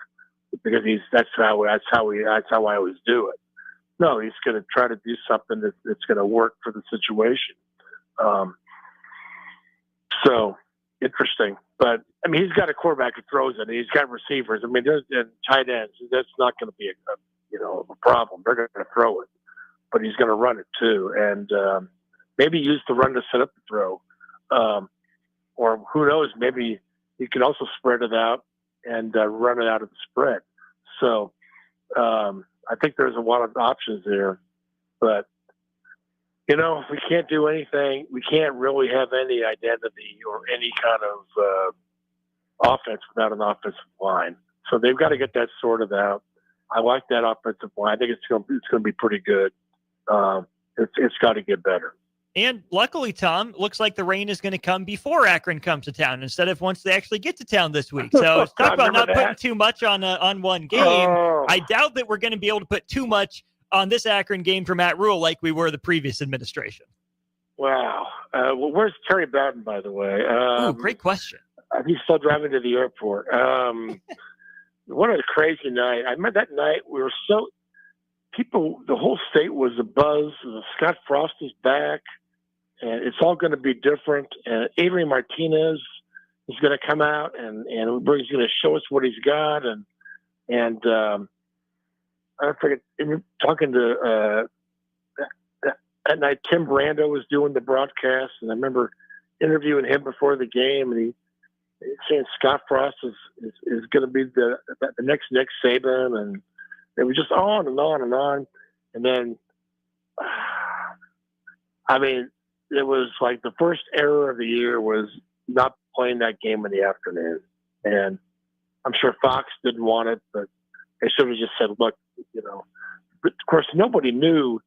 because that's how I always do it. No, he's going to try to do something that's going to work for the situation. So interesting, but I mean, he's got a quarterback who throws it. He's got receivers. I mean, there's tight ends. That's not going to be a problem. They're going to throw it, but he's going to run it too, and maybe use the run to set up the throw, or who knows? Maybe he can also spread it out and run it out of the spread. So I think there's a lot of options there, but we can't do anything. We can't really have any identity or any kind of offense without an offensive line. So they've got to get that sorted out. I like that offensive line. I think it's going to be pretty good. It's got to get better. And luckily, Tom, looks like the rain is going to come before Akron comes to town instead of once they actually get to town this week. So talk about not putting too much on one game. Oh. I doubt that we're going to be able to put too much on this Akron game for Matt Rule like we were the previous administration. Wow. Well, where's Terry Bowden, by the way? Great question. He's still driving to the airport. What a crazy night. I remember that night we were the whole state was abuzz. Scott Frost is back, and it's all going to be different. And Adrian Martinez is going to come out, and he's going to show us what he's got. And I forget, talking to that night, Tim Brando was doing the broadcast, and I remember interviewing him before the game, and he's saying Scott Frost is going to be the next Nick Saban, and it was just on and on and on. And then, I mean, it was like the first error of the year was not playing that game in the afternoon. And I'm sure Fox didn't want it, but they should have just said, look, But of course, nobody knew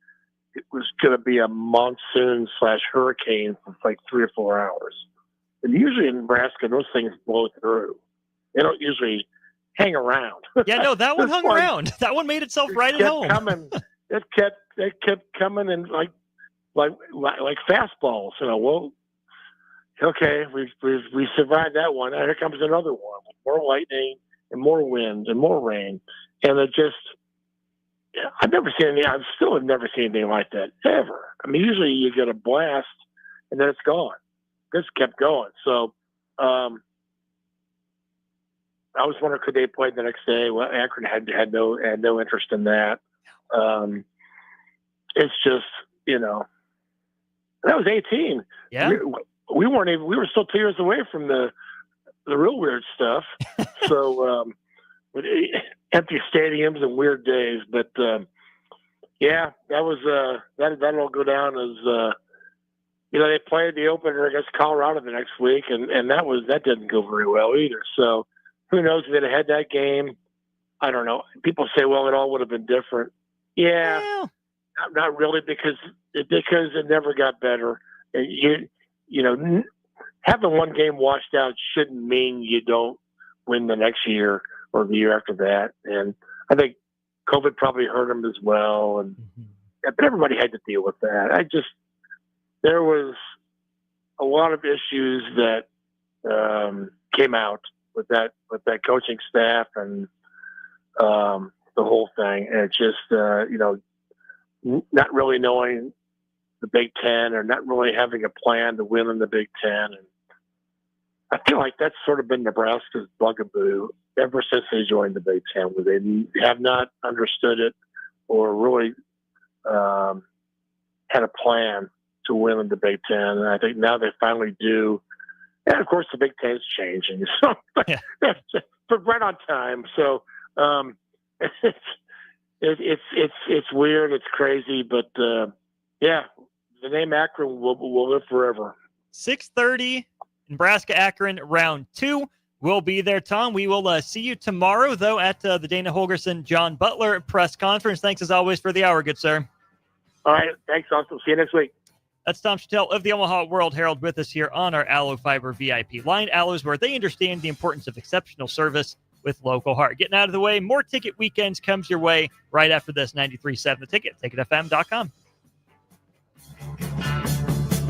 it was going to be a monsoon/hurricane for like 3 or 4 hours. And usually in Nebraska, those things blow through. They don't usually hang around. Yeah, no, that one hung around. That one made itself right at home. It kept coming in like fastballs. Well, okay, we survived that one. Here comes another one with more lightning and more wind and more rain, and it just. I've never seen anything. I still have never seen anything like that ever. I mean, usually you get a blast and then it's gone. This kept going. So I was wondering, could they play the next day? Well, Akron had no interest in that. It's just, that was 18. Yeah. We weren't even. We were still 2 years away from the real weird stuff. So. Empty stadiums and weird days, but that was that'll go down as they played the opener against Colorado the next week, and that didn't go very well either. So who knows if they'd have had that game? I don't know. People say, well, it all would have been different. Yeah, not really, because it never got better. Having one game washed out shouldn't mean you don't win the next year or the year after that. And I think COVID probably hurt them as well. And but everybody had to deal with that. There was a lot of issues that came out with that coaching staff and the whole thing. And it's just, not really knowing the Big Ten or not really having a plan to win in the Big Ten. And I feel like that's sort of been Nebraska's bugaboo ever since they joined the Big Ten, where they have not understood it or really had a plan to win in the Big Ten. And I think now they finally do. And of course, the Big Ten is changing, so but right on time. So it's weird, it's crazy, but the name Akron will live forever. 6:30, Nebraska-Akron, round 2. We'll be there, Tom. We will see you tomorrow, though, at the Dana Holgerson John Butler press conference. Thanks, as always, for the hour, good sir. All right. Thanks, Austin. See you next week. That's Tom Shatel of the Omaha World Herald with us here on our Allo Fiber VIP line. Allo's where they understand the importance of exceptional service with local heart. Getting out of the way, more Ticket Weekends comes your way right after this. 93.7 The Ticket, ticketfm.com.